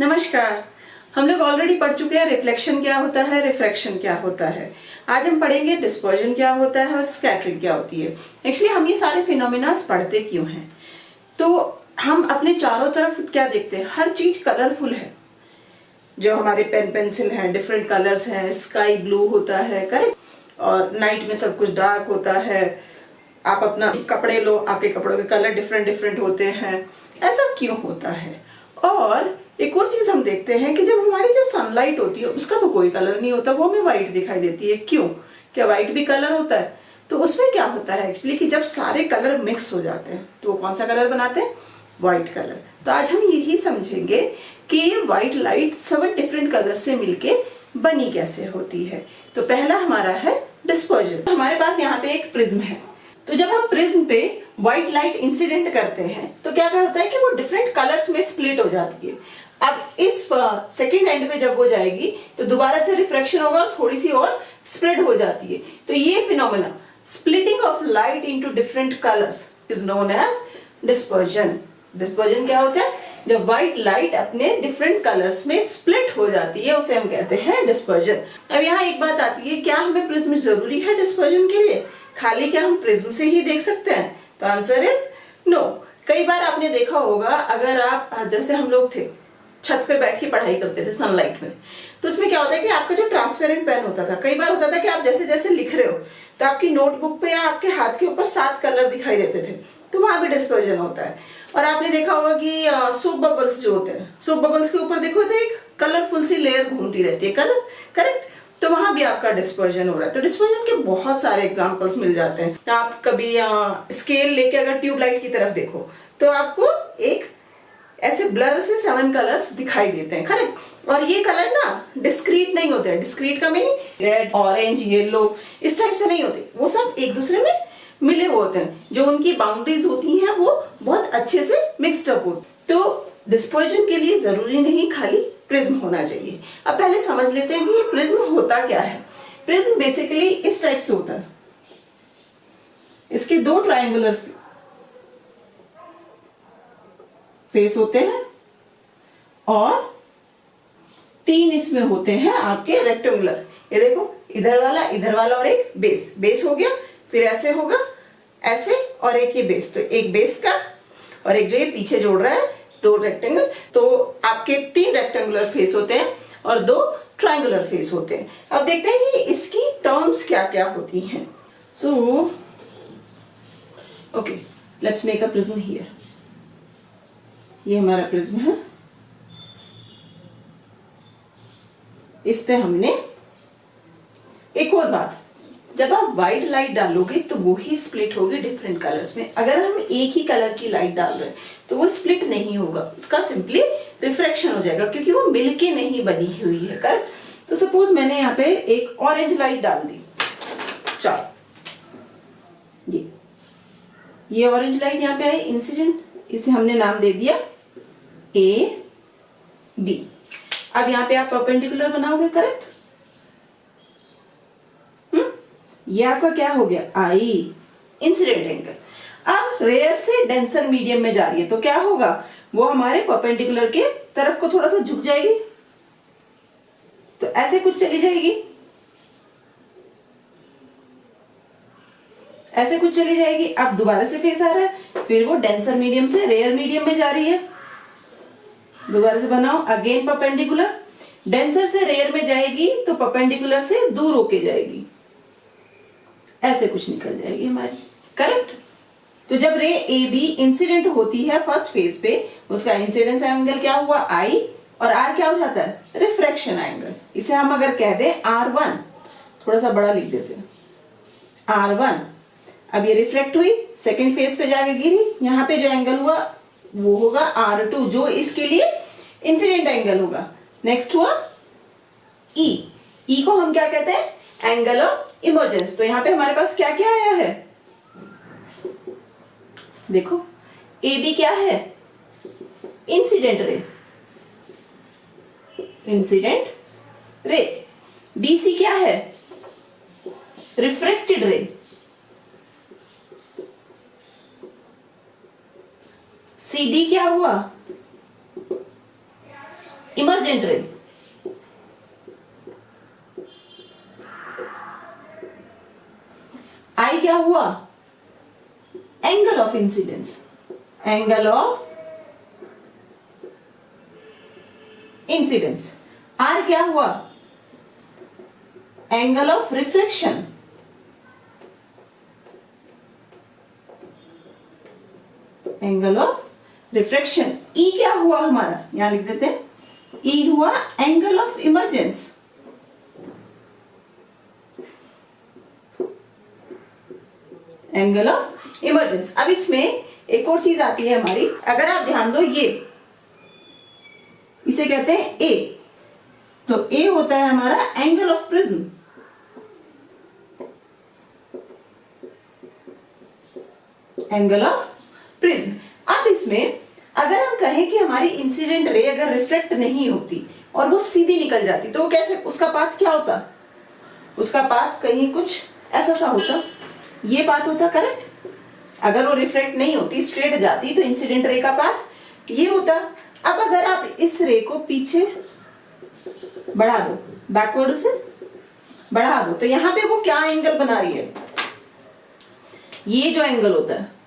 नमस्कार। हम लोग ऑलरेडी पढ़ चुके हैं रिफ्लेक्शन क्या होता है, रिफ्रैक्शन क्या होता है। आज हम पढ़ेंगे डिस्पर्जन क्या होता है और स्कैटरिंग क्या होती है। एक्चुअली हम ये सारे फिनोमिनास पढ़ते क्यों हैं? तो हम अपने चारों तरफ क्या देखते हैं, हर चीज कलरफुल है। जो हमारे पेन पेंसिल हैं डिफरेंट कलर्स हैं, स्काई ब्लू होता है, करेक्ट, और नाइट में सब कुछ डार्क होता है। आप अपना कपड़े लो, आपके कपड़ों के कलर डिफरेंट डिफरेंट होते हैं। ऐसा क्यों होता है? और एक और चीज हम देखते हैं कि जब हमारी जो सनलाइट होती है उसका तो कोई कलर नहीं होता, वो हमें व्हाइट दिखाई देती है। क्यों? क्या व्हाइट भी कलर होता है? तो उसमें क्या होता है एक्चुअली कि जब सारे कलर मिक्स हो जाते हैं तो वो कौन सा कलर बनाते हैं? White colour. तो आज हम यही समझेंगे कि व्हाइट लाइट 7 डिफरेंट कलर से मिलके बनी कैसे होती है। तो पहला हमारा है डिस्पर्जन। हमारे पास यहाँ पे एक प्रिज्म है, तो जब हम प्रिज्म पे व्हाइट लाइट इंसिडेंट करते हैं तो क्या होता है कि वो डिफरेंट कलर्स में स्प्लिट हो जाती है। अब इस सेकेंड एंड पे जब वो जाएगी तो दोबारा से रिफ्रैक्शन होगा और थोड़ी सी और स्प्रेड हो जाती है। तो ये phenomena splitting of light into different colours is known as dispersion. Dispersion क्या होता है? जब व्हाइट लाइट अपने डिफरेंट कलर्स में स्प्लिट हो जाती है उसे हम कहते हैं डिस्पर्जन। अब यहाँ एक बात आती है, क्या हमें प्रिज्म जरूरी है डिस्पर्जन के लिए? खाली क्या हम प्रिज्म से ही देख सकते हैं? तो आंसर इज नो। कई बार आपने देखा होगा, अगर आप जैसे हम लोग थे छत पे बैठ के पढ़ाई करते थे सनलाइट में, तो उसमें क्या होता है कि आपका जो ट्रांसपेरेंट पेन होता था, कई बार होता था कि आप जैसे जैसे लिख रहे हो तो आपकी नोटबुक पे या आपके हाथ के ऊपर 7 कलर दिखाई देते थे, तो वहां भी डिस्पर्जन होता है। और आपने देखा होगा कि सोप बबल्स जो होते हैं, सोप बबल्स के ऊपर देखो तो एक कलरफुल सी लेयर घूमती रहती है, कलर, करेक्ट, तो वहां भी आपका डिस्पर्जन हो रहा है। तो डिस्पर्जन के बहुत सारे एग्जांपल्स मिल जाते हैं। आप कभी स्केल लेके अगर ट्यूबलाइट की तरफ देखो तो आपको एक ऐसे ब्लर से 7 कलर्स दिखाई देते हैं, करेक्ट। और ये कलर ना डिस्क्रीट नहीं होते हैं। डिस्क्रीट का मीनिंग रेड, ऑरेंज, येलो इस टाइप से नहीं होते, वो सब एक दूसरे में मिले हुए होते हैं। जो उनकी बाउंड्रीज होती हैं वो बहुत अच्छे से मिक्सड अप होती। तो डिस्पर्जन के लिए जरूरी नहीं खाली प्रिज्म होना चाहिए। अब पहले समझ लेते हैं कि ये प्रिज्म होता क्या है। प्रिज्म बेसिकली इस टाइप से होता है। इसके 2 ट्रायंगुलर फेस होते हैं और 3 इसमें होते हैं आपके रेक्टेंगुलर। ये देखो, इधर वाला और एक बेस, बेस हो गया, फिर ऐसे होगा, ऐसे, और एक ये बेस। तो एक बेस का और एक जो ये पीछे जोड़ रहा है 2 रेक्टेंगल। तो आपके 3 रेक्टेंगुलर फेस होते हैं और 2 ट्रायंगुलर फेस होते हैं। अब देखते हैं कि इसकी टर्म्स क्या क्या होती हैं। So okay, let's make a prism here. ये हमारा प्रिज्म है। इस पे हमने एक और बात, जब आप व्हाइट लाइट डालोगे तो वो ही स्प्लिट होगी डिफरेंट कलर्स में। अगर हम एक ही कलर की लाइट डाल रहे हैं तो वो स्प्लिट नहीं होगा, उसका सिंपली रिफ्रैक्शन हो जाएगा क्योंकि वो मिलके नहीं बनी हुई है, करेक्ट। तो सपोज मैंने यहाँ पे एक ऑरेंज लाइट डाल दी, चलो ये ऑरेंज लाइट यहाँ पे आई इंसिडेंट, इसे हमने नाम दे दिया ए बी। अब यहाँ पे आप परपेंडिकुलर बनाओगे, करेक्ट। ये आपका क्या हो गया? आई इंसिडेंट एंगल। अब रेयर से डेंसर मीडियम में जा रही है तो क्या होगा? वो हमारे परपेंडिकुलर के तरफ को थोड़ा सा झुक जाएगी, तो ऐसे कुछ चली जाएगी, ऐसे कुछ चली जाएगी। अब दोबारा से फेस आ रहा है, फिर वो डेंसर मीडियम से रेयर मीडियम में जा रही है। दोबारा से बनाओ, अगेन परपेंडिकुलर, डेंसर से रेयर में जाएगी तो परपेंडिकुलर से दूर होके जाएगी, ऐसे कुछ निकल जाएगी हमारी, करेक्ट। तो जब रे ए बी इंसिडेंट होती है फर्स्ट फेज पे, उसका इंसिडेंस एंगल क्या हुआ? आई, और आर क्या हो जाता है? Refraction angle. इसे हम अगर कह दें R1, थोड़ा सा बड़ा लिख देते हैं, R1। अब ये रिफ्लेक्ट हुई, सेकेंड फेज पे जाके गिरी, यहाँ पे जो एंगल हुआ वो होगा R2, जो इसके लिए इंसिडेंट एंगल होगा। नेक्स्ट हुआ E। E को हम क्या कहते हैं? Angle of emergence. तो यहां पे हमारे पास क्या क्या आया है? देखो, ए बी क्या है? Incident ray, incident ray. B C क्या है? रिफ्रेक्टेड रे। सी डी क्या हुआ? इमर्जेंट रे, आई क्या हुआ, angle of incidence, angle of incidence. R क्या हुआ, angle of reflection, angle of refraction. E क्या हुआ हमारा, यहां लिख देते हैं, ई हुआ angle of emergence, angle of emergence. अब इसमें एक और चीज आती है हमारी, अगर आप ध्यान दो, ये इसे कहते हैं ए, तो ए होता है हमारा angle of prism, angle of prism. अब इसमें अगर हम कहें कि हमारी इंसिडेंट रे अगर रिफ्लेक्ट नहीं होती और वो सीधी निकल जाती, तो वो कैसे, उसका पाथ क्या होता, उसका पाथ कहीं कुछ ऐसा सा होता, ये पाथ होता, करेक्ट। अगर वो रिफ्लेक्ट नहीं होती, स्ट्रेट जाती, तो इंसिडेंट रे का पाथ ये होता। अब अगर आप इस रे को पीछे बढ़ा दो, बैकवर्ड से बढ़ा दो, तो यहां पे वो क्या एंगल बना रही है, ये जो एंगल होता है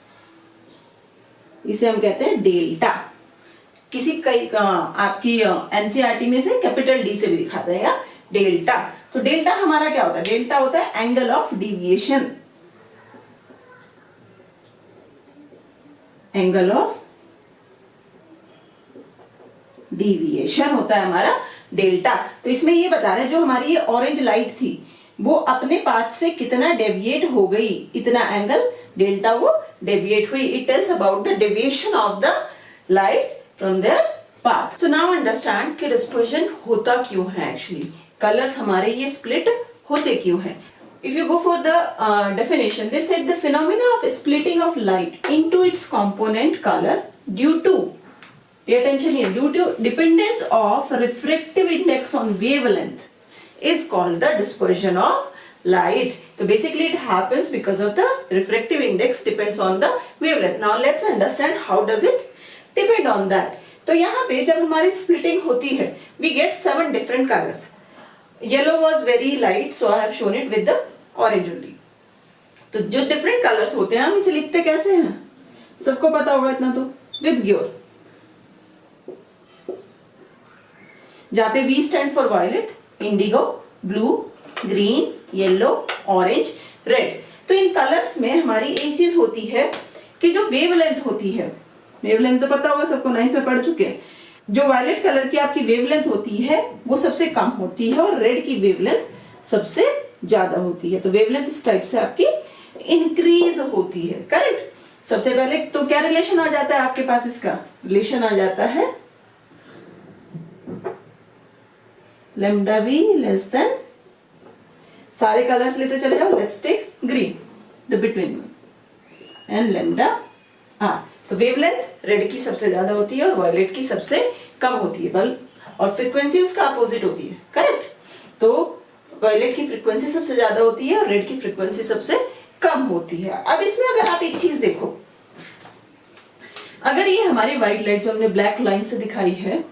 इसे हम कहते हैं डेल्टा। किसी कई आपकी एनसीईआरटी में से कैपिटल डी से भी दिखा देगा डेल्टा। तो डेल्टा हमारा क्या होता है, डेल्टा होता है angle of deviation, angle of deviation होता है हमारा डेल्टा। तो इसमें ये बता रहे हैं जो हमारी ये ऑरेंज लाइट थी वो अपने पाथ से कितना डेविएट हो गई, इतना एंगल डेल्टा वो डेविएट हुई। It tells about the deviation of the light from there path. So now understand कि डिस्पर्जन होता क्यों है, एक्चुअली कलर्स हमारे ये स्प्लिट होते क्यों हैं। If you go for the definition, they said the phenomena of splitting of light into its component color due to, pay attention here, due to dependence of refractive index on wavelength is called the dispersion of light. So basically it happens because of the refractive index depends on the wavelength. Now let's understand how does it depend on that. तो यहाँ पे जब हमारी splitting होती है, we get 7 different colors. Yellow was very light, so I have shown it with the orange only. तो जो different colours होते हैं हम इसे लिखते कैसे हैं, सबको पता होगा इतना तो, विबग्योर, जहां पे V stand for violet, indigo, blue, green, yellow, orange, red. तो इन कलर्स में हमारी एक चीज होती है कि जो वेवलेंथ होती है, वेवलेंथ तो पता होगा सबको, 9th में पढ़ चुके हैं। जो वायलेट कलर की आपकी वेवलेंथ होती है वो सबसे कम होती है और रेड की वेवलेंथ सबसे ज्यादा होती है। तो वेवलेंथ इस टाइप से आपकी इंक्रीज होती है, करेक्ट। सबसे पहले तो क्या रिलेशन आ जाता है आपके पास, इसका रिलेशन आ जाता है लैम्डा वी लेस देन, सारे कलर्स लेते चले जाओ, let's take green, the between and lambda R. तो वेवलेंथ रेड की सबसे ज्यादा होती है और वायलेट की सबसे कम होती है, बल्ब और फ्रीक्वेंसी उसका अपोजिट होती है, करेक्ट। तो वायलेट की फ्रीक्वेंसी सबसे ज्यादा होती है और रेड की फ्रीक्वेंसी सबसे कम होती है। अब इसमें अगर आप एक चीज देखो, अगर ये हमारी व्हाइट लाइट जो हमने ब्लैक लाइन से दिखाई है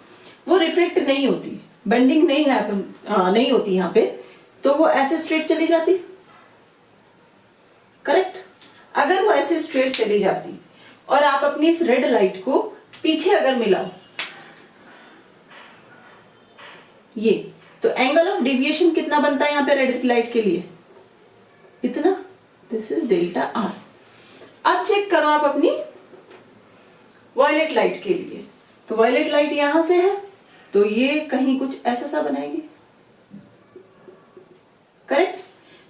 वो रिफ्लेक्ट नहीं होती, बेंडिंग नहीं होती यहाँ पे, तो वो ऐसे स्ट्रेट चली जाती, करेक्ट। अगर वो ऐसे स्ट्रेट चली जाती और आप अपनी इस रेड लाइट को पीछे अगर मिलाओ ये, तो एंगल ऑफ डेविएशन कितना बनता है यहाँ पे रेड लाइट के लिए, इतना, दिस इज डेल्टा आर। अब चेक करो आप अपनी वायलेट लाइट के लिए, तो वायलेट लाइट यहां से है तो ये कहीं कुछ ऐसा सा बनाएगी, करेक्ट।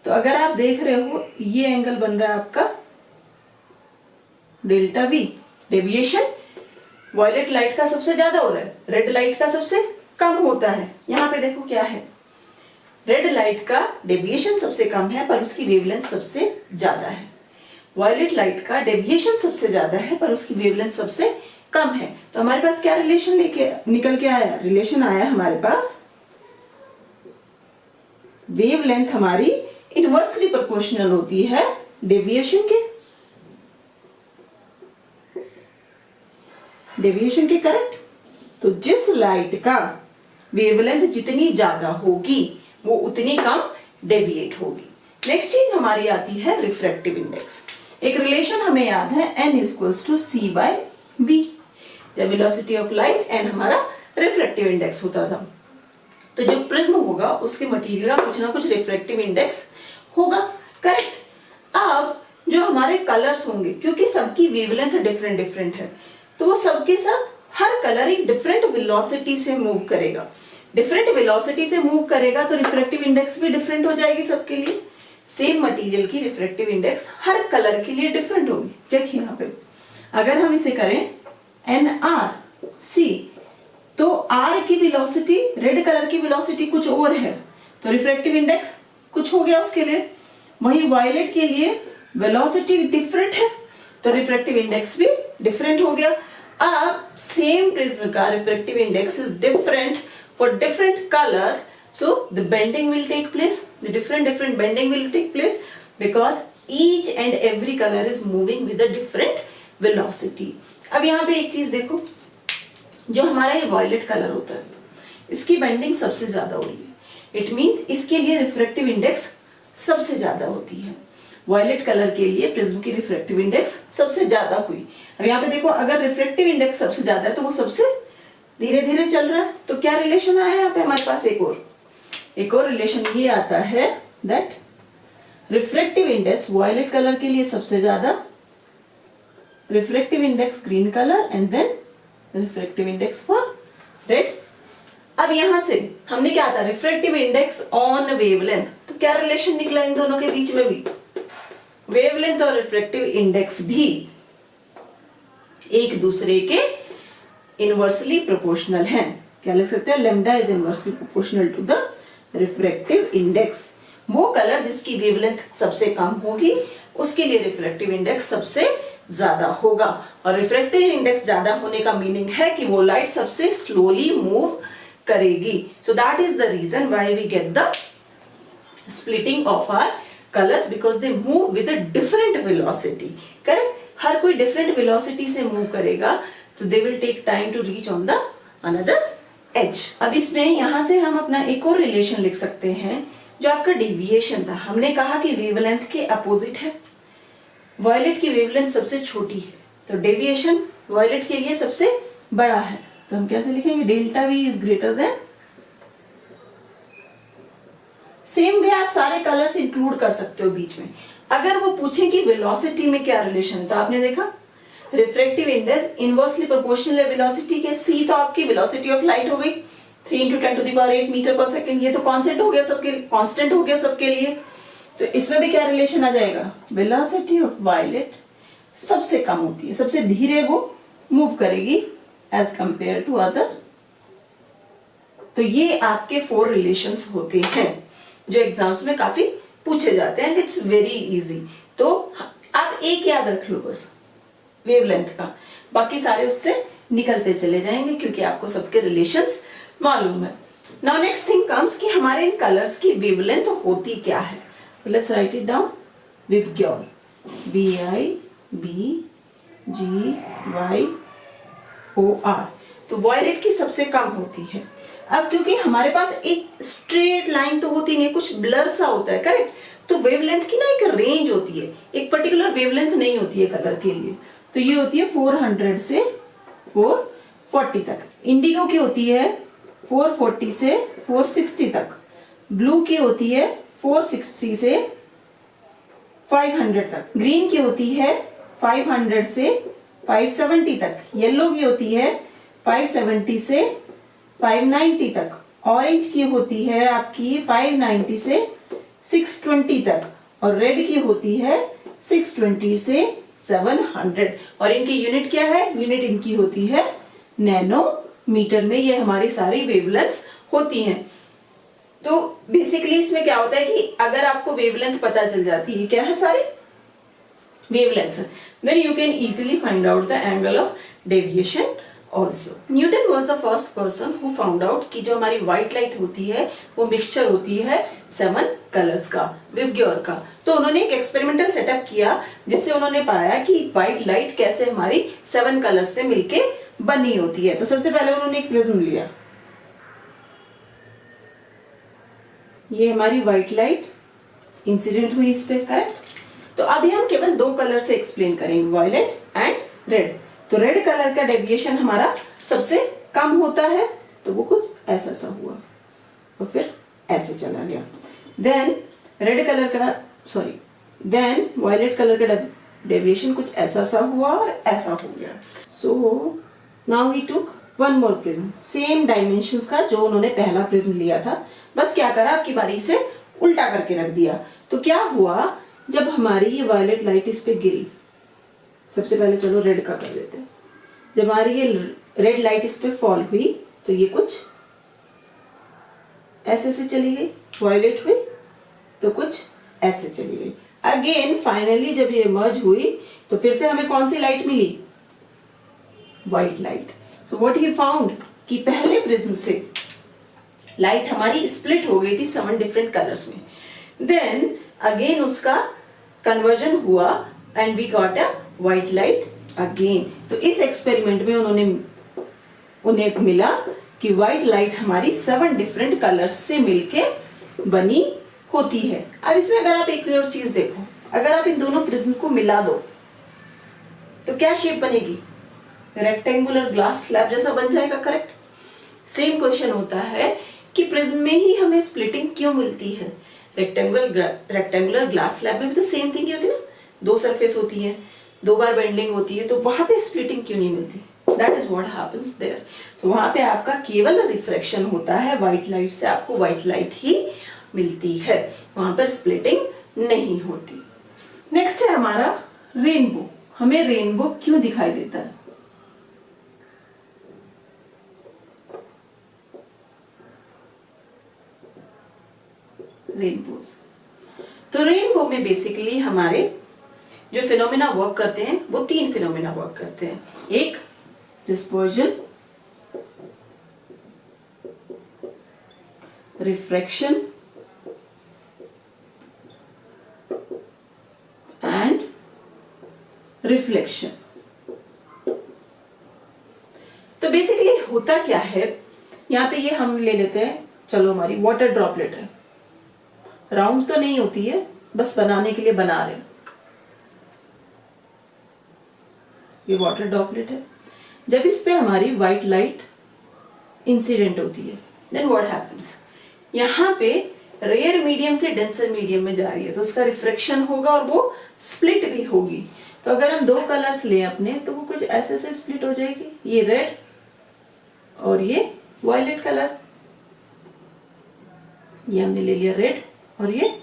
तो अगर आप देख रहे हो ये एंगल बन रहा है आपका delta V, deviation violet light का सबसे ज्यादा हो रहा है, रेड लाइट का सबसे कम होता है। यहां पे देखो क्या है, रेड लाइट का डेविएशन सबसे कम है पर उसकी वेवलेंथ सबसे ज्यादा है, वायलेट लाइट का डेविएशन सबसे ज्यादा है पर उसकी वेवलेंथ सबसे कम है। तो हमारे पास क्या रिलेशन लेके निकल के आया, रिलेशन आया हमारे पास, वेवलेंथ हमारी इनवर्सली प्रोपोर्शनल होती है डेविएशन के, करेक्ट। तो जिस लाइट का वेवलेंथ जितनी ज्यादा होगी वो उतनी कम डेविएट होगी। नेक्स्ट चीज हमारी आती है रिफ्रैक्टिव इंडेक्स। एक रिलेशन हमें याद है, n equals to c by v। जब वेलोसिटी ऑफ लाइट n हमारा रिफ्रैक्टिव इंडेक्स होता था, तो जो प्रिज्म होगा उसके मटेरियल का कुछ ना कुछ रिफ्रैक्टिव इंडेक्स होगा, करेक्ट। अब जो हमारे कलर्स होंगे, क्योंकि सबकी वेवलेंथ डिफरेंट डिफरेंट है, तो वो सबके सब हर कलर एक डिफरेंट वेलोसिटी से मूव करेगा। डिफरेंट वेलोसिटी से मूव करेगा तो रिफ्रैक्टिव इंडेक्स भी डिफरेंट हो जाएगी सबके लिए। सेम मटेरियल की रिफ्रैक्टिव इंडेक्स हर कलर के लिए डिफरेंट होगी। देखिए यहाँ पे अगर हम इसे करें NRC, तो R की वेलोसिटी, रेड कलर की वेलोसिटी कुछ और है, तो रिफ्रैक्टिव इंडेक्स कुछ हो गया उसके लिए। वहीं वायलेट के लिए वेलोसिटी डिफरेंट है, तो रिफ्रैक्टिव इंडेक्स भी डिफरेंट हो गया। अब सेम प्रिज्म का refractive index is different for different colours, so the bending will take place, the different bending will take place because each and every color is moving with a different velocity। अब यहाँ पे एक चीज देखो, जो हमारा ये वॉयलेट कलर होता है इसकी बेंडिंग सबसे ज्यादा हो रही है, इट मींस इसके लिए रिफ्रैक्टिव इंडेक्स सबसे ज्यादा होती है। वॉयलेट कलर के लिए प्रिज्म की रिफ्रैक्टिव इंडेक्स सबसे ज्यादा हुई। अब यहाँ पे देखो, अगर रिफ्रैक्टिव इंडेक्स सबसे ज्यादा है तो वो सबसे धीरे धीरे चल रहा है, तो क्या रिलेशन आया यहाँ पे हमारे पास? एक और रिलेशन ये आता है that refractive index violet colour के लिए सबसे ज्यादा, refractive index green colour and then refractive index for red. अब यहां से हमने क्या था, रिफ्रैक्टिव इंडेक्स ऑन वेवलेंथ, तो क्या रिलेशन निकला इन दोनों के बीच में भी? वेवलेंथ और रिफ्रैक्टिव इंडेक्स भी एक दूसरे के इनवर्सली प्रोपोर्शनल हैं। क्या लिख सकते हैं? Lambda is inversely proportional to the refractive index. वो कलर जिसकी वेवलेंथ सबसे कम होगी उसके लिए रिफ्रैक्टिव इंडेक्स सबसे ज्यादा होगा, और रिफ्रैक्टिव इंडेक्स ज्यादा होने का मीनिंग है कि वो लाइट सबसे स्लोली मूव करेगी। So that is the reason why we get the splitting of our colours, because they move with a different velocity, correct. हर कोई डिफरेंट वेलोसिटी से मूव करेगा, तो they will take time to reach on the another edge. अब इसमें यहां से हम अपना एक और रिलेशन लिख सकते हैं, जो आपका डेविएशन था। हमने कहा कि वेवलेंथ के अपोजिट है, वॉयलेट की वेवलेंथ सबसे छोटी है, तो डेविएशन वॉयलेट के लिए सबसे बड़ा है। तो हम कैसे लिखेंगे? Delta we is greater than. Same way आप सारे कलर्स इंक्लूड कर सकते हो बीच में। अगर वो पूछे कि वेलोसिटी में क्या रिलेशन है, तो आपने देखा रिफ्रैक्टिव इंडेक्स इनवर्सली प्रोपोर्शनल है वेलोसिटी के। सी तो आपकी वेलोसिटी ऑफ लाइट हो गई 3 × 10⁸ मीटर पर सेकंड, ये तो कांस्टेंट हो गया सबके, कांस्टेंट हो गया सबके लिए। तो इसमें भी क्या रिलेशन आ जाएगा? वेलोसिटी ऑफ वायलेट सबसे कम होती है, सबसे धीरे वो मूव करेगी एज कंपेयर टू अदर। तो ये आपके 4 रिलेशंस होते हैं जो एग्जाम्स में काफी पूछे जाते हैं, इट्स वेरी इजी। तो आप एक याद रख लो बस, वेवलेंथ का, बाकी सारे उससे निकलते चले जाएंगे क्योंकि आपको सबके रिलेशंस मालूम है। नाउ नेक्स्ट थिंग कम्स कि हमारे इन कलर्स की वेवलेंथ होती क्या है। Let's write it down. VIBGYOR, VIBGYOR, तो वॉयलेट की सबसे कम होती है। अब क्योंकि हमारे पास एक स्ट्रेट लाइन तो होती नहीं, कुछ ब्लर सा होता है, करेक्ट। तो वेवलेंथ की ना एक रेंज होती है, एक पर्टिकुलर वेवलेंथ नहीं होती है कलर के लिए। तो ये होती है 400 से 440 तक। इंडिगो की होती है 440 से 460 तक। ब्लू की होती है 460 से 500 तक। ग्रीन की होती है 500 से 570 तक। येलो की होती है 570 से 590 तक। ऑरेंज की होती है आपकी 590 से 620 तक, और रेड की होती है 620 से 700। और इनकी यूनिट क्या है? यूनिट इनकी होती है नैनोमीटर में। ये हमारी सारी वेवलेंथ्स होती हैं। तो बेसिकली इसमें क्या होता है कि अगर आपको वेवलेंथ पता चल जाती है, क्या है सारी wavelengths, then you can easily find out the angle of deviation also. Newton was the first person who found out कि जो हमारी व्हाइट लाइट होती है वो मिक्सचर होती है 7 कलर्स का, विबग्योर का। तो उन्होंने एक एक्सपेरिमेंटल सेटअप किया जिससे उन्होंने पाया कि व्हाइट लाइट कैसे हमारी 7 कलर्स से मिलके बनी होती है। तो सबसे पहले उन्होंने एक प्रिज्म लिया, ये हमारी व्हाइट लाइट इंसिडेंट हुई इस पे, करेक्ट। तो अभी हम केवल दो कलर से एक्सप्लेन करेंगे, वायलेट एंड रेड। तो रेड कलर का डेविएशन हमारा सबसे कम होता है, तो वो कुछ ऐसा सा हुआ और फिर ऐसे चला गया। देन रेड कलर का देन वायलेट कलर का डेविएशन कुछ ऐसा सा हुआ और ऐसा हो गया। So now we took one more prism, same dimensions का जो उन्होंने पहला प्रिज्म लिया था, बस क्या करा आपकी बारी से उल्टा करके रख दिया। तो क्या हुआ, जब हमारी ये वायलेट लाइट इस पे गिरी, सबसे पहले चलो रेड का कर देते हैं। जब हमारी ये रेड लाइट इस पे फॉल हुई तो ये कुछ ऐसे से चली गई, वायलेट हुई तो कुछ ऐसे चली गई। अगेन फाइनली जब ये मर्ज हुई तो फिर से हमें कौन सी लाइट मिली, white light. So what he found कि पहले प्रिज्म से लाइट हमारी स्प्लिट हो गई थी 7 डिफरेंट कलर्स में। देन अगेन उसका कन्वर्जन हुआ and we got a white light again. तो इस एक्सपेरिमेंट में उन्हें मिला कि व्हाइट लाइट हमारी 7 डिफरेंट कलर्स से मिलके बनी होती है। अब इसमें अगर आप एक और चीज देखो, अगर आप इन दोनों प्रिज्म को मिला दो तो क्या शेप बनेगी, रेक्टेंगुलर ग्लास स्लैब जैसा बन जाएगा, करेक्ट। सेम क्वेश्चन होता है कि प्रिज्म में ही हमें स्प्लिटिंग क्यों मिलती है, रेक्टेंगुलर ग्लास स्लैब में भी तो सेम थिंग होती है ना, 2 सरफेस होती है, 2 बार बेंडिंग होती है, तो वहां पे स्प्लिटिंग क्यों नहीं मिलती, that is what happens there. तो वहां पे आपका केवल रिफ्रैक्शन होता है, व्हाइट लाइट से आपको व्हाइट लाइट ही मिलती है, वहां पर स्प्लिटिंग नहीं होती। नेक्स्ट है हमारा रेनबो। हमें रेनबो क्यों दिखाई देता है, रेनबोज। तो रेनबो में बेसिकली हमारे जो फिनोमेना वर्क करते हैं वो 3 फिनोमेना वर्क करते हैं। एक डिस्पर्जन, रिफ्रैक्शन एंड रिफ्लेक्शन। तो बेसिकली होता क्या है, यहां पे ये हम ले लेते हैं, चलो हमारी वाटर ड्रॉपलेट है, राउंड तो नहीं होती है, बस बनाने के लिए बना रहे हैं, ये वाटर ड्रॉपलेट है। जब इस पे हमारी व्हाइट लाइट इंसिडेंट होती है, देन व्हाट हैपेंस, यहां पे रेयर मीडियम से डेंसर मीडियम में जा रही है, तो उसका रिफ्रैक्शन होगा और वो स्प्लिट भी होगी। तो अगर हम 2 कलर्स लें अपने, तो वो कुछ ऐसे से स्प्लिट हो जाएगी, ये रेड और ये वायलेट कलर, ये हमने ले लिया रेड और ये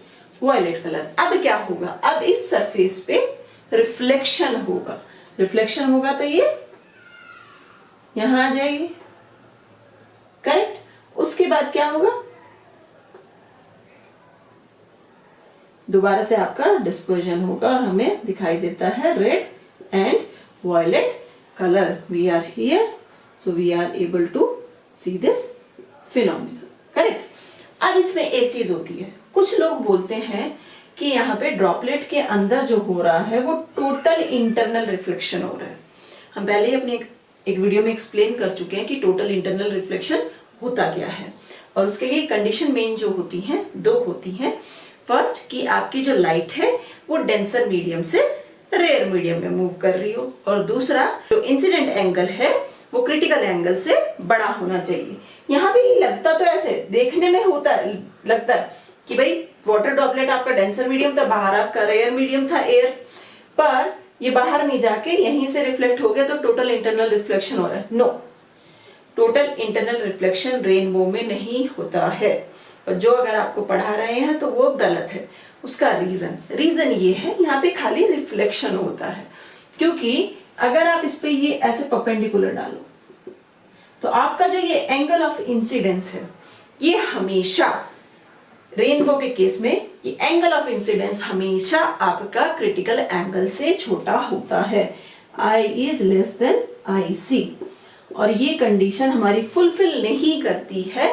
वायलेट कलर। अब क्या होगा, अब इस सरफेस पे रिफ्लेक्शन होगा, रिफ्लेक्शन होगा तो ये यहां आ जाएगी, करेक्ट। उसके बाद क्या होगा, दोबारा से आपका डिस्पर्जन होगा और हमें दिखाई देता है red and violet colour. We are here, so we are able to see this phenomena, correct. अब इसमें एक चीज होती है, कुछ लोग बोलते हैं कि यहाँ पे ड्रॉपलेट के अंदर जो हो रहा है वो टोटल इंटरनल रिफ्लेक्शन हो रहा है। हम पहले ही अपने एक वीडियो में एक्सप्लेन कर चुके हैं कि टोटल इंटरनल रिफ्लेक्शन होता क्या है, और उसके लिए कंडीशन मेन जो होती हैं 2 होती हैं। फर्स्ट कि आपकी जो लाइट है वो डेंसर मीडियम से रेयर मीडियम में मूव कर रही हो, और दूसरा जो इंसिडेंट एंगल है वो क्रिटिकल एंगल से बड़ा होना चाहिए। यहाँ पे ये लगता तो ऐसे देखने में लगता है कि भाई वाटर ड्रॉपलेट आपका डेंसर मीडियम था, बाहर आपका रेयर मीडियम था एयर, पर ये बाहर नहीं जाके यहीं से रिफ्लेक्ट हो गया तो टोटल इंटरनल रिफ्लेक्शन हो रहा है। No, total internal reflection rainbow में नहीं होता है, और जो अगर आपको पढ़ा रहे हैं तो वो गलत है। उसका रीजन ये है, यहाँ पे खाली रिफ्लेक्शन होता है, क्योंकि अगर आप इस पे ये ऐसे परपेंडिकुलर डालो तो आपका जो ये एंगल ऑफ इंसिडेंस है, ये हमेशा रेनबो के केस में ये एंगल ऑफ इंसिडेंस हमेशा आपका क्रिटिकल एंगल से छोटा होता है, I is less than IC, और ये कंडीशन हमारी फुलफिल नहीं करती है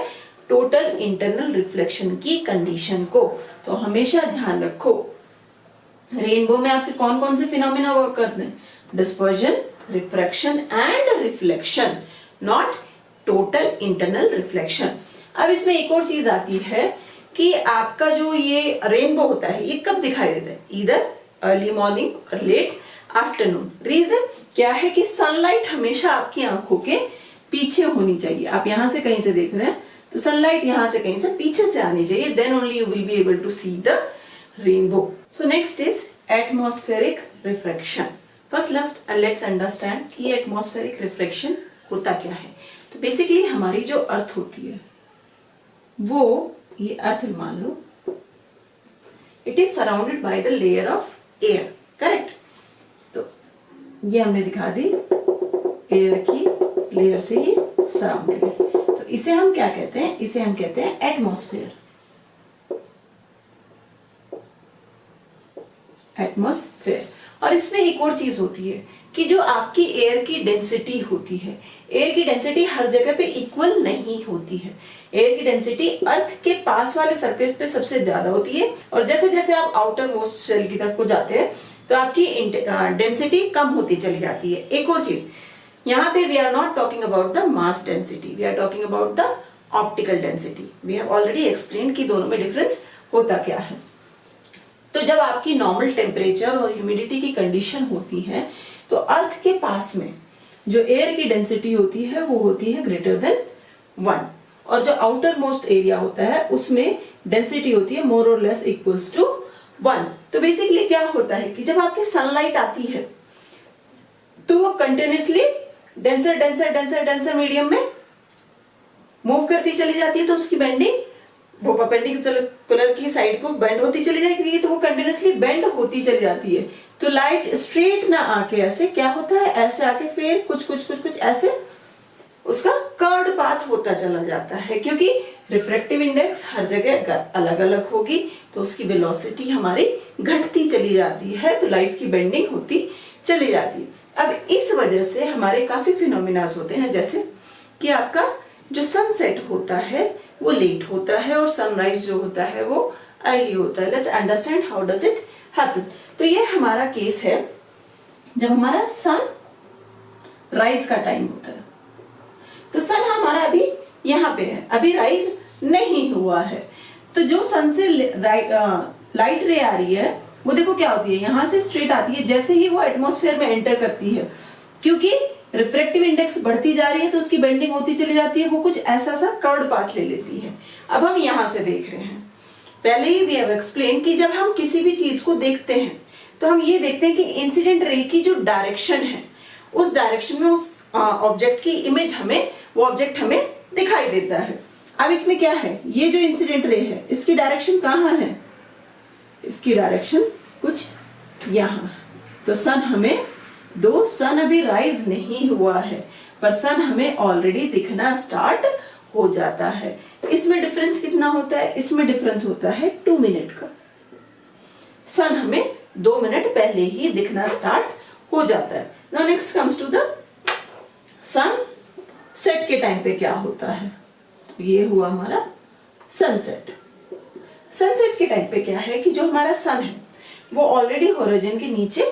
टोटल इंटरनल रिफ्लेक्शन की कंडीशन को। तो हमेशा ध्यान रखो, रेनबो में आपके कौन कौन से फिनोमेना वर्क करते हैं, dispersion, refraction and reflection, not total internal reflection. अब इसमें एक और चीज आती है कि आपका जो ये रेनबो होता है ये कब दिखाई देता है, इधर अर्ली मॉर्निंग और लेट आफ्टरनून। रीजन क्या है कि सनलाइट हमेशा आपकी आंखों के पीछे होनी चाहिए। आप यहां से कहीं से देख रहे हैं तो सनलाइट यहां से कहीं से पीछे से आनी चाहिए, then only you will be able to see the rainbow. So next is atmospheric refraction. First let's understand कि एटमॉस्फेरिक रिफ्रैक्शन होता क्या है। तो बेसिकली हमारी जो अर्थ होती है वो, ये अर्थ मान लो, it is surrounded by the layer of air, correct. तो ये हमने दिखा दी, एयर की लेयर से ये सराउंडेड है। तो इसे हम क्या कहते हैं, इसे हम कहते हैं एटमॉस्फेयर। एटमॉस्फेयर। और इसमें एक और चीज होती है कि जो आपकी एयर की डेंसिटी होती है, एयर की डेंसिटी हर जगह पे इक्वल नहीं होती है। एयर की डेंसिटी अर्थ के पास वाले सरफेस पे सबसे ज्यादा होती है, और जैसे जैसे आप आउटर मोस्ट शेल की तरफ को जाते हैं तो आपकी डेंसिटी कम होती चली जाती है। एक और चीज, यहाँ पे we are not talking about the mass density, we are talking about the optical density. We have already explain कि दोनों में डिफरेंस होता क्या है। तो जब आपकी नॉर्मल टेम्परेचर और ह्यूमिडिटी की कंडीशन होती है तो अर्थ के पास में जो एयर की डेंसिटी होती है वो होती है ग्रेटर देन 1, और जो आउटर मोस्ट एरिया होता है उसमें डेंसिटी होती है मोर और लेस इक्वल्स टू 1। तो बेसिकली क्या होता है कि जब आपकी सनलाइट आती है तो वो continuously denser denser denser denser medium में मूव करती चली जाती है, तो उसकी बेंडिंग वो परपेंडिकुलर की साइड को बेंड होती चली जाएगी, तो वो कंटिन्यूसली बेंड होती चली जाती है। तो लाइट स्ट्रेट ना आके ऐसे क्या होता है, ऐसे आके फिर कुछ कुछ कुछ कुछ ऐसे उसका कर्व्ड पाथ होता चला जाता है, क्योंकि रिफ्रैक्टिव इंडेक्स हर जगह अलग अलग होगी तो उसकी वेलोसिटी हमारी घटती चली जाती है, तो लाइट की बेंडिंग होती चली जाती है। अब इस वजह से हमारे काफी फिनोमिनास होते हैं, जैसे कि आपका जो सनसेट होता है वो लेट होता है और सनराइज जो होता है वो अर्ली होता है। Let's understand how does it happen. तो ये हमारा केस है जब हमारा सन राइज का टाइम होता है। तो सन हमारा अभी यहाँ पे है, अभी राइज नहीं हुआ है, तो जो सन से लाइट रे आ रही है वो देखो क्या होती है, यहां से स्ट्रेट आती है, जैसे ही वो एटमॉस्फेयर में एंटर करती है, क्योंकि रिफ्रैक्टिव इंडेक्स बढ़ती जा रही है तो उसकी बेंडिंग होती चली जाती है, वो कुछ ऐसा सा कर्व्ड पाथ ले लेती है। अब हम यहां से देख रहे हैं, पहले ही वी हैव एक्सप्लेन कि जब हम किसी भी चीज को देखते हैं तो हम ये देखते हैं कि इंसिडेंट रे की जो डायरेक्शन है उस डायरेक्शन में उस ऑब्जेक्ट की इमेज हमें, वो ऑब्जेक्ट हमें दिखाई देता है। अब इसमें क्या है, ये जो इंसिडेंट रे है इसकी डायरेक्शन कहाँ है, इसकी डायरेक्शन कुछ यहाँ। तो सन हमें, दो सन अभी राइज नहीं हुआ है पर सन हमें ऑलरेडी दिखना स्टार्ट हो जाता है। इसमें डिफरेंस कितना होता है, इसमें डिफरेंस होता है 2 मिनट का। सन हमें 2 मिनट पहले ही दिखना स्टार्ट हो जाता है। Now next comes to the sunset के टाइम पे क्या होता है। तो ये हुआ हमारा सनसेट। सनसेट के टाइम पे क्या है कि जो हमारा सन है वो ऑलरेडी होराइजन के नीचे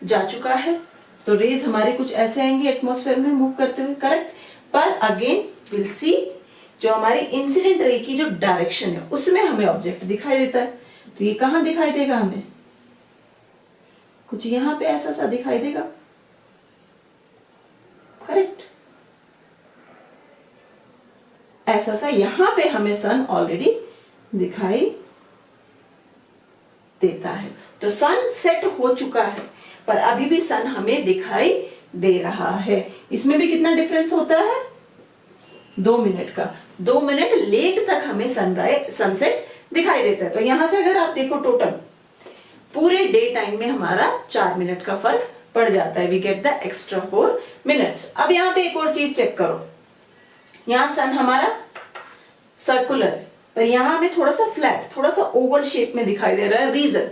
जा चुका है, तो रेज हमारे कुछ ऐसे आएंगे एटमॉस्फेयर में मूव करते हुए, करेक्ट। पर अगेन विल सी जो हमारी इंसिडेंट रे की जो डायरेक्शन है उसमें हमें ऑब्जेक्ट दिखाई देता है। तो ये कहां दिखाई देगा, हमें कुछ यहां पे ऐसा सा दिखाई देगा, करेक्ट। ऐसा सा यहां पे हमें सन ऑलरेडी दिखाई देता है। तो सन सेट हो चुका है पर अभी भी सन हमें दिखाई दे रहा है। इसमें भी कितना डिफरेंस होता है, 2 मिनट का। 2 मिनट लेट तक हमें सनसेट दिखाई देता है। तो यहां से अगर आप देखो टोटल पूरे डे टाइम में हमारा 4 मिनट का फर्क पड़ जाता है। We get the extra 4 minutes. अब यहाँ पे एक और चीज चेक करो, यहाँ सन हमारा सर्कुलर है पर यहाँ हमें थोड़ा सा फ्लैट, थोड़ा सा ओवल शेप में दिखाई दे रहा है। रीजन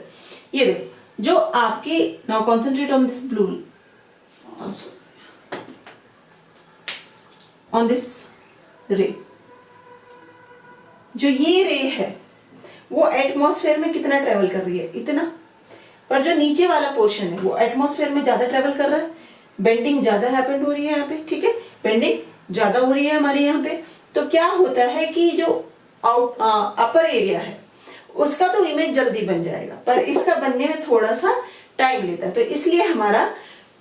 ये देखो, जो आपके, now concentrate on this blue, on this रे, जो ये रे है वो एटमॉस्फेयर में कितना ट्रेवल कर रही है, इतना। पर जो नीचे वाला पोर्शन है वो एटमॉस्फेयर में ज्यादा ट्रेवल कर रहा है, बेंडिंग ज्यादा हैपन हो रही है यहाँ पे, ठीक है, बेंडिंग ज्यादा हो रही है हमारे यहाँ पे। तो क्या होता है कि जो अपर एरिया है उसका तो इमेज जल्दी बन जाएगा, पर इसका बनने में थोड़ा सा टाइम लेता है। तो इसलिए हमारा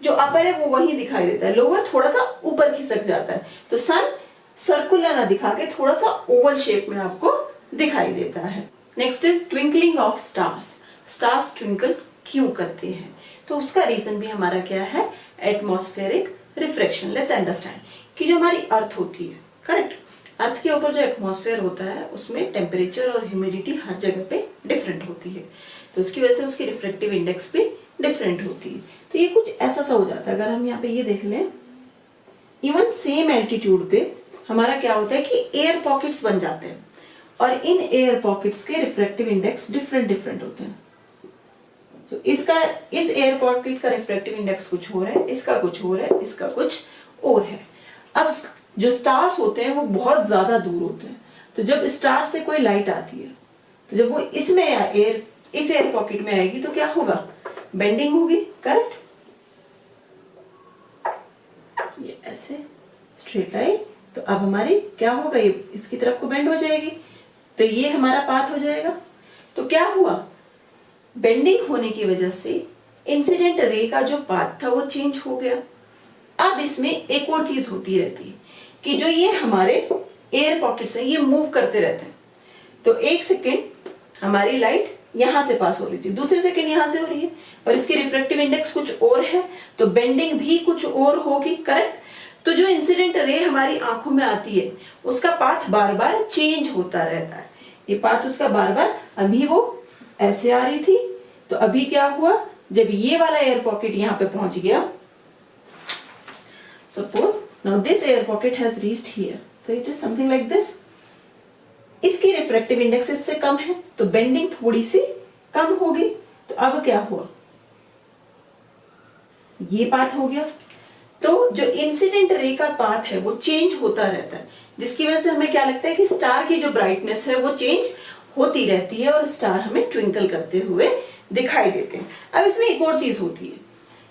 जो अपर है वो वही दिखाई देता है, लोअर थोड़ा सा ऊपर खिसक जाता है। तो सन सर्कुलर ना दिखा के थोड़ा सा ओवल शेप में आपको दिखाई देता है। Next is twinkling of stars. Stars twinkle क्यों करते हैं? तो उसका रीजन भी हमारा क्या है? Atmospheric refraction. लेट्स अंडरस्टैंड कि जो हमारी अर्थ होती है, करेक्ट, अर्थ के ऊपर जो एटमॉस्फेयर होता है उसमें टेम्परेचर और ह्यूमिडिटी हर जगह पे डिफरेंट होती है, तो उसकी वजह से उसकी रिफ्लेक्टिव इंडेक्स भी डिफरेंट होती है। तो ये कुछ ऐसा सा हो जाता है। अगर हम यहाँ पे ये देख लें, इवन सेम एल्टीट्यूड पे हमारा क्या होता है कि एयर पॉकेट्स बन जाते हैं, और इन एयर पॉकेट्स के रिफ्रैक्टिव इंडेक्स डिफरेंट डिफरेंट होते हैं। So, इस एयर पॉकेट का रिफ्रैक्टिव इंडेक्स कुछ और है, इसका कुछ और है, इसका कुछ और है। अब जो स्टार्स होते हैं वो बहुत ज्यादा दूर होते हैं, तो जब स्टार से कोई लाइट आती है तो जब वो इसमें इस एयर पॉकेट में आएगी तो क्या होगा? बेंडिंग होगी, करेक्ट। ये ऐसे स्ट्रेट आई, तो अब हमारी क्या होगा? ये इसकी तरफ को बेंड हो जाएगी, तो ये हमारा पाथ हो जाएगा। तो क्या हुआ? बेंडिंग होने की वजह से इंसिडेंट रे का जो पाथ था वो चेंज हो गया। अब इसमें एक और चीज होती रहती है कि जो ये हमारे एयर पॉकेट्स हैं ये मूव करते रहते हैं। तो एक सेकेंड हमारी लाइट यहां से पास हो रही थी, दूसरे सेकेंड यहां से हो रही है, और इसकी रिफ्लेक्टिव इंडेक्स कुछ और है, तो बेंडिंग भी कुछ और होगी, करेक्ट। तो जो इंसिडेंट रे हमारी आंखों में आती है उसका पाथ बार बार चेंज होता रहता है। ये पाथ उसका बार बार, अभी वो ऐसे आ रही थी, तो अभी क्या हुआ? जब ये वाला एयर पॉकेट यहां पे पहुंच गया, suppose now this air pocket has reached here, तो it is something like this. इसकी रिफ्रैक्टिव इंडेक्स इससे कम है, तो बेंडिंग थोड़ी सी कम होगी। तो अब क्या हुआ? ये पाथ हो गया। तो जो इंसिडेंट रे का पाथ है वो चेंज होता रहता है, जिसकी वजह से हमें क्या लगता है कि स्टार की जो ब्राइटनेस है वो चेंज होती रहती है और स्टार हमें ट्विंकल करते हुए दिखाई देते हैं। अब इसमें एक और चीज होती है,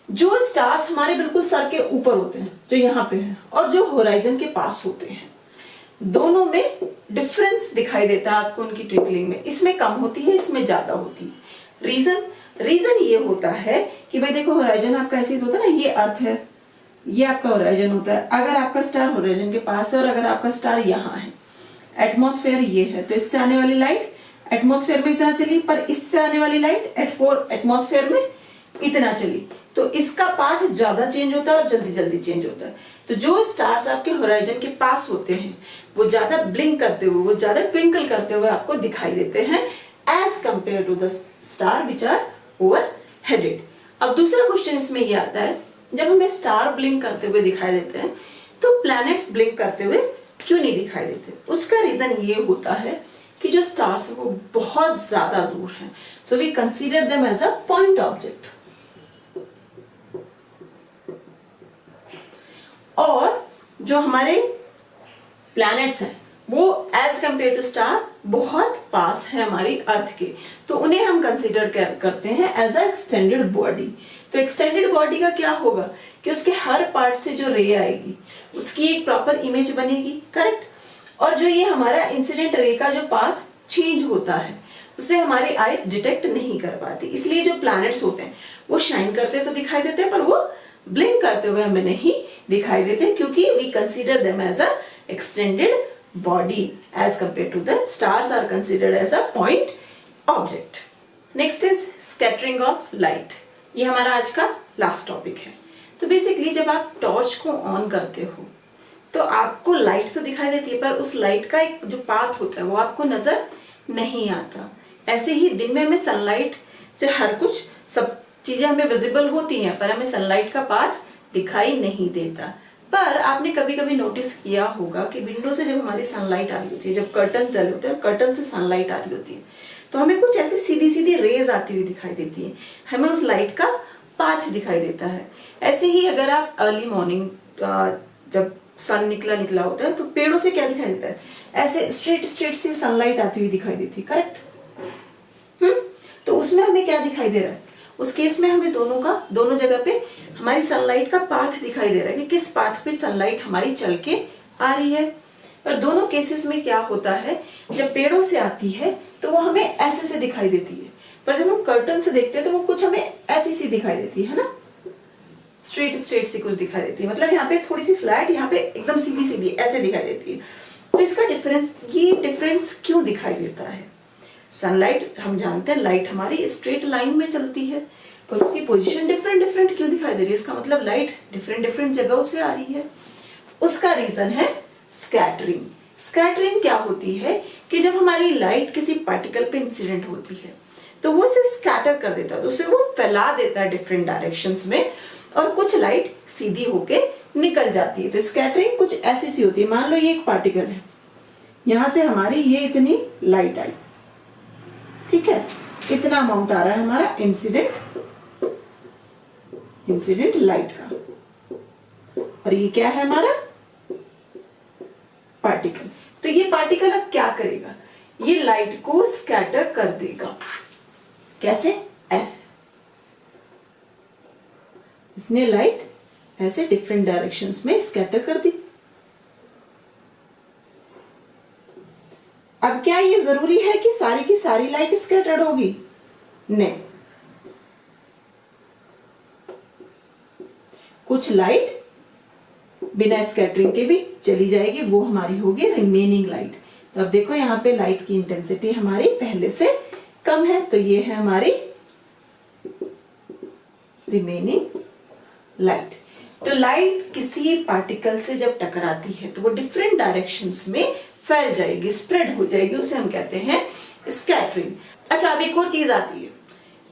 जो स्टार्स हमारे बिल्कुल सर के ऊपर होते हैं, जो यहाँ पे हैं, और जो होराइजन के पास होते हैं, दोनों में डिफरेंस दिखाई देता है आपको उनकी ट्विंकलिंग में। इसमें कम होती है, इसमें ज्यादा होती है। रीजन ये होता है कि भाई देखो, होराइजन आपका ऐसे होता है ना, ये अर्थ है, ये आपका होराइजन होता है। अगर आपका स्टार होराइजन के पास है और अगर आपका स्टार यहाँ है, एटमॉस्फेयर ये है, तो इससे आने वाली लाइट एटमॉस्फेयर में इतना चली, पर इससे आने वाली लाइट एटमॉस्फेयर में इतना चली, तो इसका पाथ ज्यादा चेंज होता है और जल्दी जल्दी चेंज होता है। तो जो स्टार्स आपके होराइजन के पास होते हैं वो ज्यादा ब्लिंक करते हुए, वो ज्यादा ट्विंकल करते हुए आपको दिखाई देते हैं as compare to the star which are over headed. अब दूसरा क्वेश्चन इसमें ये आता है, जब हमें स्टार ब्लिंक करते हुए दिखाई देते हैं तो प्लैनेट्स ब्लिंक करते हुए क्यों नहीं दिखाई देते? उसका रीजन ये होता है कि जो स्टार्स है वो बहुत ज्यादा दूर हैं, so we consider them as a point object. और जो हमारे प्लैनेट्स हैं वो एज कंपेयर टू स्टार बहुत पास है हमारी अर्थ के, तो उन्हें हम कंसीडर करते हैं एज अ एक्सटेंडेड बॉडी। तो एक्सटेंडेड बॉडी का क्या होगा कि उसके हर पार्ट से जो रे आएगी उसकी एक प्रॉपर इमेज बनेगी, करेक्ट। और जो ये हमारा इंसिडेंट रे का जो पाथ चेंज होता है उसे हमारी आईज डिटेक्ट नहीं कर पाती, इसलिए जो प्लैनेट्स होते हैं वो शाइन करते तो दिखाई देते हैं, पर वो ब्लिंक करते हुए हमें नहीं दिखाई देते, क्योंकि we consider them as a extended body as compare to the stars are considered as a point object. Next is scattering of light. ये हमारा आज का लास्ट टॉपिक है। तो बेसिकली जब आप टॉर्च को ऑन करते हो तो आपको लाइट तो दिखाई देती है, पर उस लाइट का एक जो पाथ होता है वो आपको नजर नहीं आता। ऐसे ही दिन में हमें सनलाइट से हर कुछ सब चीजें हमें विजिबल होती हैं, पर हमें सनलाइट का पाथ दिखाई नहीं देता। पर आपने कभी कभी नोटिस किया होगा कि विंडो से जब हमारी सनलाइट आ रही होती है, जब कर्टन डले होते हैं, कर्टन से सनलाइट आ रही होती है, तो हमें कुछ ऐसी सीधी सीधी रेज आती हुई दिखाई देती है, हमें उस लाइट का पाथ दिखाई देता है। ऐसे ही अगर आप अर्ली मॉर्निंग जब सन निकला होता है तो पेड़ों से क्या दिखाई देता है? ऐसे स्ट्रेट सी सनलाइट आती हुई दिखाई देती है, करेक्ट। तो उसमें हमें क्या दिखाई दे रहा है? उस केस में हमें दोनों जगह पे हमारी सनलाइट का पाथ दिखाई दे रहा है कि किस पाथ पे सनलाइट हमारी चल के आ रही है। पर दोनों केसेस में क्या होता है, जब पेड़ों से आती है तो वो हमें ऐसे से दिखाई देती है, पर जब हम कर्टन से देखते हैं तो वो कुछ हमें ऐसी सी दिखाई देती है ना, स्ट्रेट स्ट्रेट सी कुछ दिखाई देती है। मतलब यहाँ पे थोड़ी सी फ्लैट, यहाँ पे एकदम सीधी सीधी ऐसे दिखाई देती है। तो इसका डिफरेंस, ये डिफरेंस क्यों दिखाई देता है? सनलाइट, हम जानते हैं लाइट हमारी स्ट्रेट लाइन में चलती है, पर उसकी पोजीशन डिफरेंट डिफरेंट क्यों दिखाई दे रही है? इसका मतलब लाइट डिफरेंट डिफरेंट जगहों से आ रही है। उसका रीजन है स्कैटरिंग। स्कैटरिंग क्या होती है कि जब हमारी लाइट किसी पार्टिकल पे इंसिडेंट होती है तो वो उसे स्कैटर कर देता है, तो उसे वो फैला देता है डिफरेंट डायरेक्शंस में, और कुछ लाइट सीधी होके निकल जाती है। तो स्कैटरिंग कुछ ऐसी सी होती है। मान लो ये एक पार्टिकल है, यहां से हमारी ये इतनी लाइट आई, ठीक है, इतना अमाउंट आ रहा है हमारा इंसिडेंट लाइट का, और ये क्या है हमारा पार्टिकल। तो ये पार्टिकल अब क्या करेगा, ये लाइट को स्कैटर कर देगा। कैसे? ऐसे इसने लाइट ऐसे डिफरेंट डायरेक्शंस में स्कैटर कर दी। अब क्या ये जरूरी है कि सारी की सारी लाइट स्कैटर्ड होगी? नहीं, कुछ लाइट बिना स्कैटरिंग के भी चली जाएगी, वो हमारी होगी रिमेनिंग लाइट। तो अब देखो यहाँ पे लाइट की इंटेंसिटी हमारी पहले से कम है, तो ये है हमारी रिमेनिंग लाइट। तो लाइट किसी पार्टिकल से जब टकराती है तो वो डिफरेंट डायरेक्शंस में फैल जाएगी, स्प्रेड हो जाएगी, उसे हम कहते हैं स्कैटरिंग। अच्छा, अब एक और चीज आती है,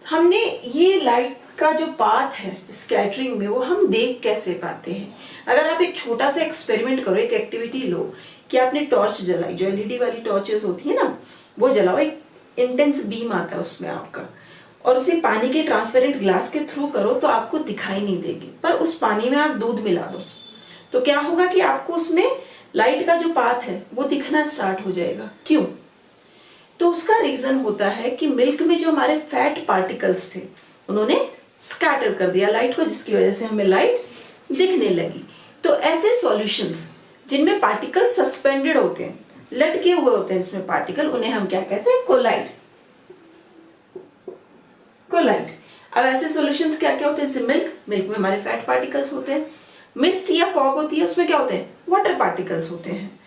हमने ये लाइट का जो पाथ है स्कैटरिंग में, वो हम देख कैसे पाते हैं? अगर आप एक छोटा सा एक्सपेरिमेंट करो, एक एक्टिविटी लो कि आपने टॉर्च जलाई, जो एलईडी वाली टॉर्चेस होती है ना, वो जलाओ, एक इंटेंस बीम आता है उसमें आपका, और उसे पानी के ट्रांसपेरेंट ग्लास के थ्रू करो तो आपको दिखाई नहीं देगी, पर उस पानी में आप दूध मिला दो तो क्या होगा कि आपको उसमें लाइट का जो पाथ है वो दिखना स्टार्ट हो जाएगा। क्यों? तो उसका रीजन होता है कि मिल्क में जो हमारे फैट पार्टिकल्स थे उन्होंने स्कैटर कर दिया लाइट को, जिसकी वजह से हमें लाइट दिखने लगी। तो ऐसे सॉल्यूशंस जिनमें पार्टिकल सस्पेंडेड होते हैं, लटके हुए होते हैं इसमें पार्टिकल, उन्हें हम क्या कहते हैं? कोलाइड। अब ऐसे सॉल्यूशंस क्या क्या होते हैं? जैसे मिल्क में हमारे फैट पार्टिकल्स होते हैं, मिस्ट या फॉग होती है, उसमें क्या होते हैं? वाटर पार्टिकल्स होते हैं,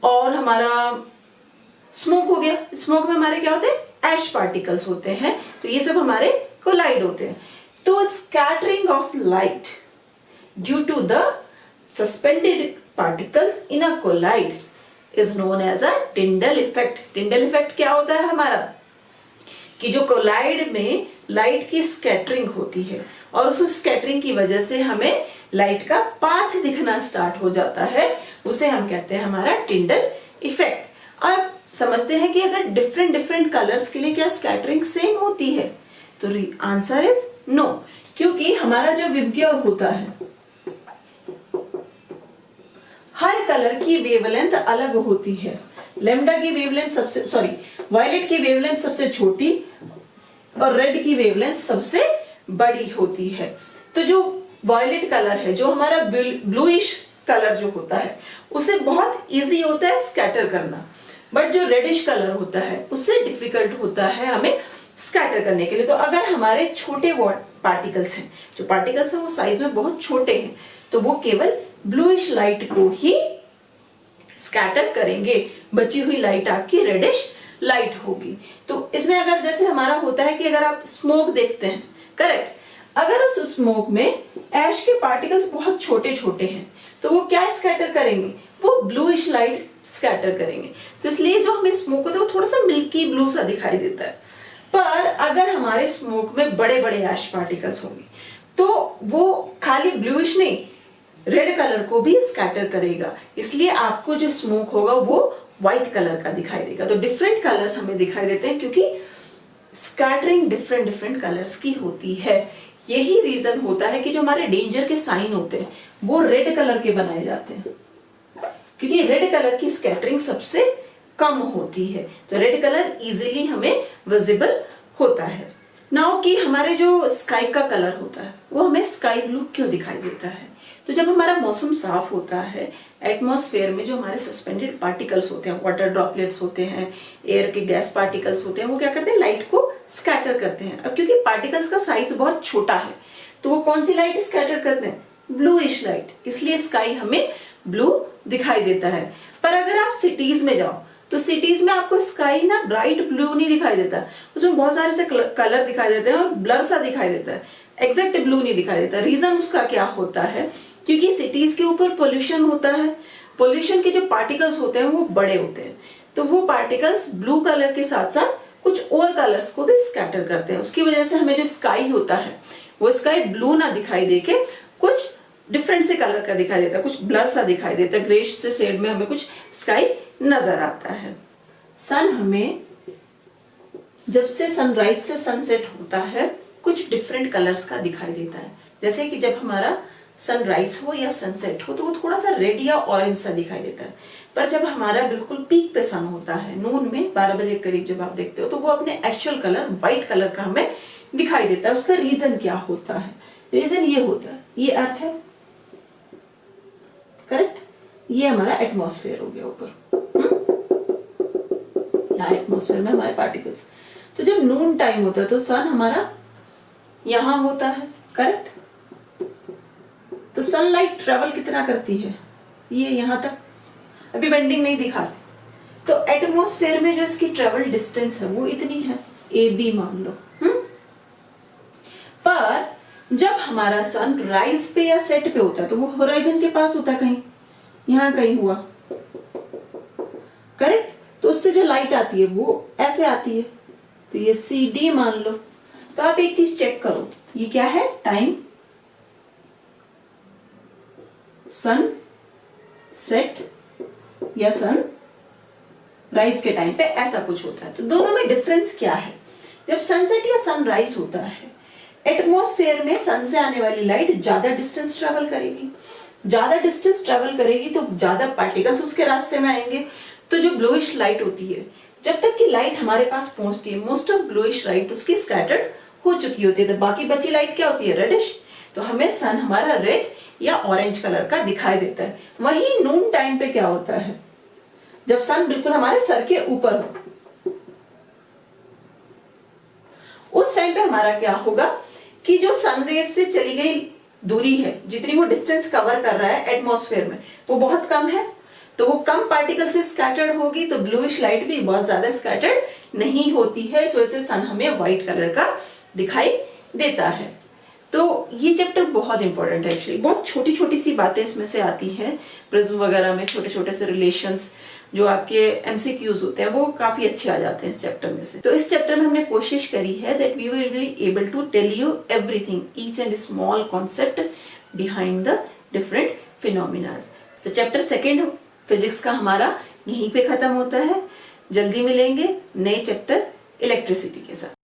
और हमारा स्मोक हो गया, स्मोक में हमारे क्या होते हैं? ऐश पार्टिकल्स होते हैं। तो ये सब हमारे कोलाइड होते हैं। तो scattering of light due to the suspended particles in a colloid is known as a Tyndall effect. Tyndall effect क्या होता है हमारा? कि जो कोलाइड में लाइट की स्कैटरिंग होती है, और उस स्कैटरिंग की वजह से हमें लाइट का पाथ दिखना स्टार्ट हो जाता है, उसे हम कहते हैं हमारा टिंडल इफेक्ट। अब समझते हैं कि अगर डिफरेंट डिफरेंट कलर्स के लिए क्या स्कैटरिंग सेम होती है? तो आंसर इज नो, क्योंकि हमारा जो विबग्योर होता है, हर कलर की वेवलेंथ अलग होती है। लेमडा की वेवलेंथ सबसे, सॉरी, वायलेट की वेवलेंथ सबसे छोटी और रेड की वेवलेंथ सबसे बड़ी होती है। तो जो वायलेट कलर है, जो हमारा ब्लूइश कलर जो होता है, उसे बहुत इजी होता है स्कैटर करना, बट जो रेडिश कलर होता है उससे डिफिकल्ट होता है हमें स्कैटर करने के लिए। तो अगर हमारे छोटे पार्टिकल्स हैं, जो पार्टिकल्स हैं वो साइज में बहुत छोटे हैं, तो वो केवल ब्लूइश लाइट को ही स्कैटर करेंगे, बची हुई लाइट आपकी रेडिश लाइट होगी। तो इसमें अगर जैसे हमारा होता है कि अगर आप स्मोक देखते हैं, करेक्ट, अगर उस स्मोक में ऐश के पार्टिकल्स बहुत छोटे छोटे हैं तो वो क्या स्कैटर करेंगे? वो ब्लूइश लाइट स्कैटर करेंगे। तो इसलिए जो हमें स्मोक होता है वो थोड़ा सा मिल्की ब्लू सा दिखाई देता है। पर अगर हमारे स्मोक में बड़े बड़े ऐश पार्टिकल्स होंगे तो वो खाली ब्लूइश नहीं, रेड कलर को भी स्कैटर करेगा, इसलिए आपको जो स्मोक होगा वो व्हाइट कलर का दिखाई देगा। तो डिफरेंट कलर्स हमें दिखाई देते हैं क्योंकि स्कैटरिंग डिफरेंट डिफरेंट कलर्स की होती है। यही रीजन होता है कि जो हमारे डेंजर के साइन होते हैं वो रेड कलर के बनाए जाते हैं, क्योंकि रेड कलर की स्कैटरिंग सबसे कम होती है। तो रेड कलर इजीली हमें विजिबल होता है। नाउ कि हमारे जो स्काई का कलर होता है वो हमें स्काई ब्लू क्यों दिखाई देता है? तो जब हमारा मौसम साफ होता है, एटमॉस्फेयर में जो हमारे सस्पेंडेड पार्टिकल्स होते हैं, वाटर ड्रॉपलेट्स होते हैं, एयर के गैस पार्टिकल्स होते हैं, वो क्या करते हैं? लाइट को स्कैटर करते हैं। अब क्योंकि पार्टिकल्स का साइज बहुत छोटा है तो वो कौन सी लाइट स्कैटर करते हैं? Bluish light. इसलिए स्काई हमें ब्लू दिखाई देता है। पर अगर आप सिटीज में जाओ तो सिटीज में आपको स्काई ना ब्राइट ब्लू नहीं दिखाई देता, उसमें बहुत सारे से कलर दिखाई देते हैं और ब्लर सा दिखाई देता है, एग्जैक्ट ब्लू नहीं दिखाई देता। रीजन उसका क्या होता है? क्योंकि सिटीज के ऊपर पोल्यूशन होता है, पोल्यूशन के जो पार्टिकल्स होते हैं वो बड़े होते हैं, तो वो पार्टिकल्स ब्लू कलर के साथ साथ कुछ और कलर्स को भी स्कैटर करते हैं। उसकी वजह से हमें जो स्काई होता है वो स्काई ब्लू ना दिखाई देके कुछ डिफरेंट से कलर का दिखाई देता है, कुछ ब्लर सा दिखाई देता है, ग्रेश से शेड में हमें कुछ स्काई नजर आता है। सन हमें जब से सनराइज से सनसेट होता है कुछ डिफरेंट कलर्स का दिखाई देता है। जैसे कि जब हमारा सनराइज हो या सनसेट हो तो वो थोड़ा सा रेड या ऑरेंज सा दिखाई देता है, पर जब हमारा बिल्कुल पीक पे सन होता है, नून में 12 बजे करीब जब आप देखते हो तो वो अपने एक्चुअल कलर व्हाइट कलर का हमें दिखाई देता है। उसका रीजन क्या होता है? रीजन ये होता है, ये अर्थ है, करेक्ट, ये हमारा एटमॉस्फेयर हो गया ऊपर, यहाँ एटमॉस्फेयर में हमारे पार्टिकल्स। तो जब नून टाइम होता है तो सन हमारा यहां होता है, करेक्ट। तो सनलाइट ट्रेवल कितना करती है? ये यहां तक, अभी बेंडिंग नहीं दिखाते। तो एटमॉस्फेयर में जो इसकी ट्रेवल डिस्टेंस है वो इतनी है, ए बी मान लो। पर जब हमारा सन राइज पे या सेट पे होता है तो वो होराइजन के पास होता है, कहीं यहां कहीं हुआ, करेक्ट। तो उससे जो लाइट आती है वो ऐसे आती है, तो ये सी डी मान लो। तो आप एक चीज चेक करो, ये क्या है? टाइम, सन सेट या सन राइज के टाइम पे ऐसा कुछ होता है। तो दोनों में डिफरेंस क्या है? जब सनसेट या सनराइज होता है, एटमॉस्फेयर में सन से आने वाली लाइट ज्यादा डिस्टेंस ट्रेवल करेगी, ज्यादा डिस्टेंस ट्रेवल करेगी तो ज्यादा पार्टिकल्स उसके रास्ते में आएंगे। तो जो ब्लूइश लाइट होती है, जब तक कि लाइट हमारे पास पहुंचती है, मोस्ट ऑफ ब्लूइश लाइट उसकी स्कैटर्ड हो चुकी होती है, तो बाकी बची लाइट क्या होती है? रेडिश। तो हमें सन हमारा रेड या ऑरेंज कलर का दिखाई देता है। वहीं नून टाइम पे क्या होता है? जब सन बिल्कुल हमारे सर के ऊपर हो, उस टाइम पे हमारा क्या होगा कि जो सनरेज से चली गई दूरी है, जितनी वो डिस्टेंस कवर कर रहा है एटमॉस्फेयर में, वो बहुत कम है, तो वो कम पार्टिकल से स्कैटर्ड होगी, तो ब्लूइश लाइट भी बहुत ज्यादा स्कैटर्ड नहीं होती है। इस वजह से सन हमें व्हाइट कलर का दिखाई देता है। तो ये चैप्टर बहुत इंपॉर्टेंट है एक्चुअली, बहुत छोटी छोटी सी बातें इसमें से आती हैं, प्रिज्म वगैरह में छोटे छोटे से रिलेशंस जो आपके एमसीक्यूज होते हैं वो काफी अच्छे आ जाते हैं इस चैप्टर में से। तो इस चैप्टर में हमने कोशिश करी है that we will be able to tell you everything, each and small concept behind the different phenomenas. तो चैप्टर सेकेंड फिजिक्स का हमारा यहीं पे खत्म होता है। जल्दी मिलेंगे नए चैप्टर इलेक्ट्रिसिटी के साथ।